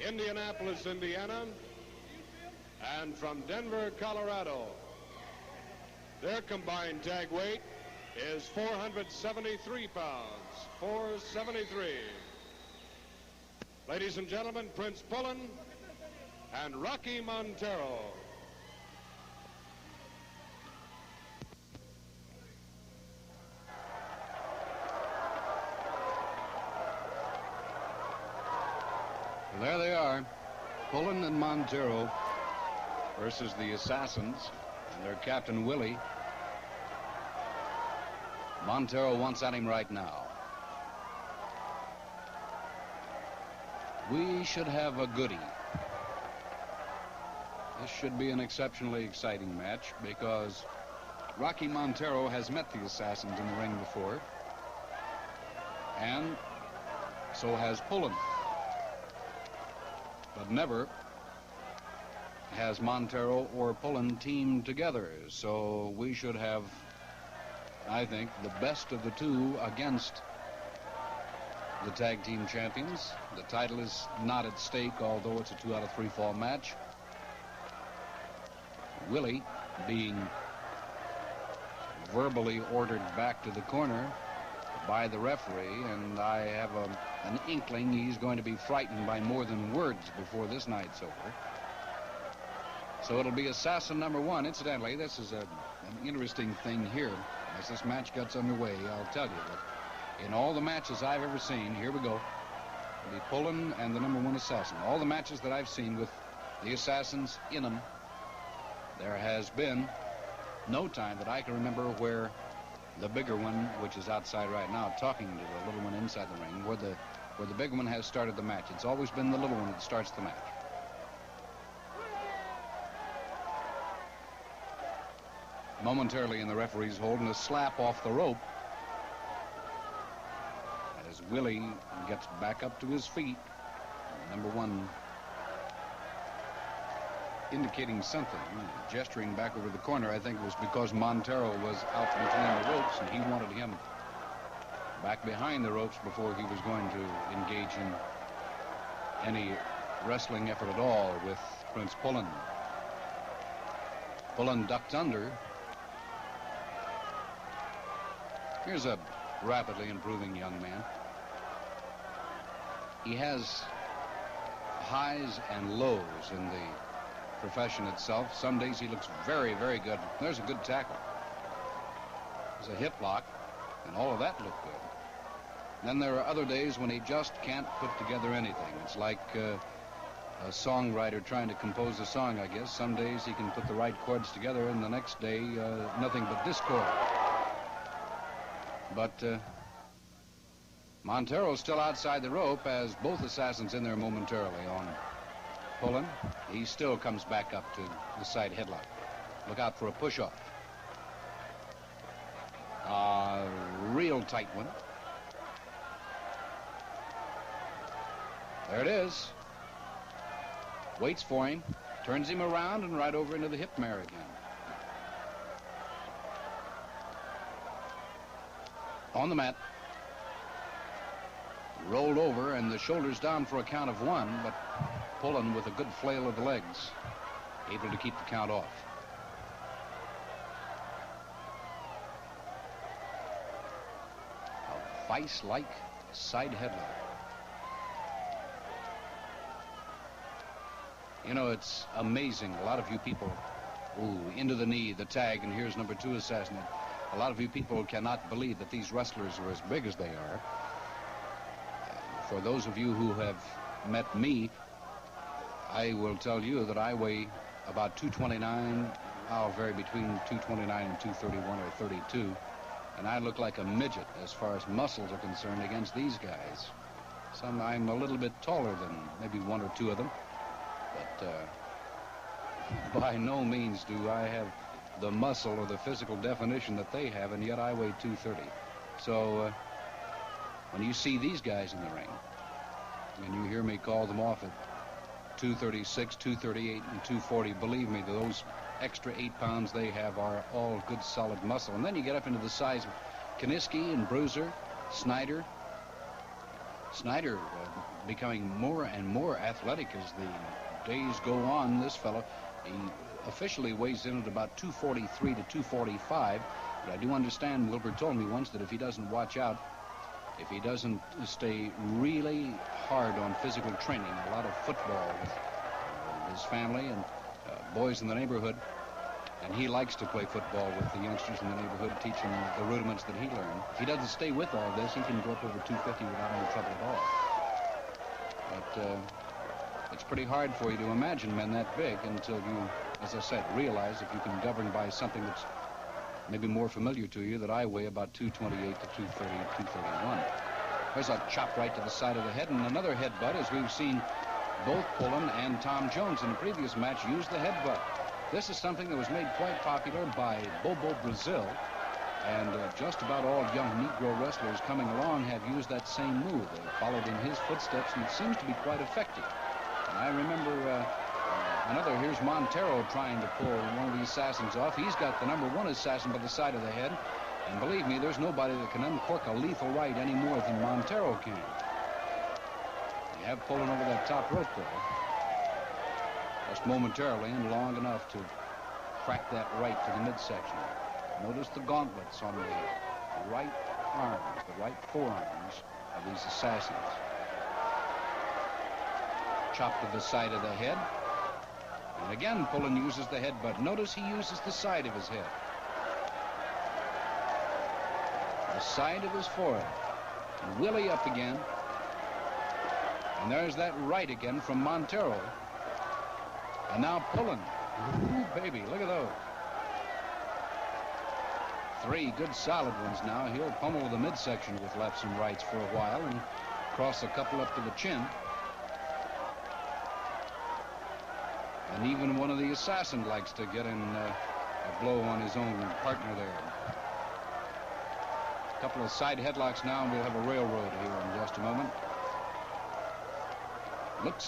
Indianapolis, Indiana, and from Denver, Colorado. Their combined tag weight is 473 pounds, 473. Ladies and gentlemen, Prince Pullen and Rocky Montero. There they are, Pullen and Montero versus the Assassins and their captain Willie. Montero wants at him right now. We should have a goodie. This should be an exceptionally exciting match because Rocky Montero has met the Assassins in the ring before, and so has Pullen. But never has Montero or Pullen teamed together. So we should have, I think, the best of the two against the tag team champions. The title is not at stake, although it's a 2 out of 3 fall match. Willie being verbally ordered back to the corner by the referee, and I have an inkling he's going to be frightened by more than words before this night's over. So it'll be Assassin number 1. Incidentally, this is an interesting thing here. As this match gets underway, I'll tell you that in all the matches I've ever seen, here we go, the Pullen and the number 1 Assassin, all the matches that I've seen with the Assassins in them, there has been no time that I can remember where the bigger one, which is outside right now, talking to the little one inside the ring, where the big one has started the match. It's always been the little one that starts the match. Momentarily in the referee's hold, and a slap off the rope as Willie gets back up to his feet. Number 1 indicating something, gesturing back over the corner. I think it was because Montero was out between the ropes and he wanted him back behind the ropes before he was going to engage in any wrestling effort at all with Prince Pullen. Pullen ducked under. Here's a rapidly improving young man. He has highs and lows in the profession itself. Some days he looks very, very good. There's a good tackle. There's a hip lock, and all of that looked good. Then there are other days when he just can't put together anything. It's like a songwriter trying to compose a song, I guess. Some days he can put the right chords together, and the next day, nothing but discord. But Montero's still outside the rope as both Assassins in there momentarily on Pullen. He still comes back up to the side headlock. Look out for a push-off. A real tight one. There it is. Waits for him. Turns him around and right over into the hip mare again. On the mat. Rolled over and the shoulders down for a count of 1, but Pullen with a good flail of the legs, able to keep the count off. A vice-like side headlock. You know, it's amazing. A lot of you people, into the knee, the tag, and here's number 2 Assassin. A lot of you people cannot believe that these wrestlers are as big as they are. For those of you who have met me, I will tell you that I weigh about 229. I'll vary between 229 and 231 or 32. And I look like a midget as far as muscles are concerned against these guys. I'm a little bit taller than maybe 1 or 2 of them. But by no means do I have the muscle or the physical definition that they have, and yet I weigh 230. So when you see these guys in the ring, and you hear me call them off at 236, 238, and 240, believe me, those extra 8 pounds they have are all good, solid muscle. And then you get up into the size of Kaniski and Bruiser, Snyder, Snyder becoming more and more athletic as the days go on. This fellow, he officially weighs in at about 243 to 245. But I do understand, Wilbur told me once, that if he doesn't watch out, if he doesn't stay really hard on physical training, a lot of football with his family and boys in the neighborhood, and he likes to play football with the youngsters in the neighborhood, teaching the rudiments that he learned. If he doesn't stay with all this, he can go up over 250 without any trouble at all. But it's pretty hard for you to imagine men that big until you, as I said, realize if you can govern by something that's maybe more familiar to you, that I weigh about 228 to 230, 231. There's a chop right to the side of the head, and another headbutt, as we've seen both Pullen and Tom Jones in the previous match use the headbutt. This is something that was made quite popular by Bobo Brazil, and just about all young Negro wrestlers coming along have used that same move. They followed in his footsteps, and it seems to be quite effective. And I remember here's Montero trying to pull one of the assassins off. He's got the #1 assassin by the side of the head, and believe me, there's nobody that can uncork a lethal right any more than Montero can. You have Pullen over that top rope there, just momentarily, and long enough to crack that right to the midsection. Notice the gauntlets on the right arms, the right forearms of these assassins. Chop to the side of the head. And again, Pullen uses the headbutt. Notice he uses the side of his head. The side of his forehead. And Willie up again. And there's that right again from Montero. And now Pullen. Ooh, baby, look at those. 3 good solid ones now. He'll pummel the midsection with lefts and rights for a while and cross a couple up to the chin. And even one of the assassins likes to get in a blow on his own partner there. A couple of side headlocks now, and we'll have a railroad here in just a moment. Looks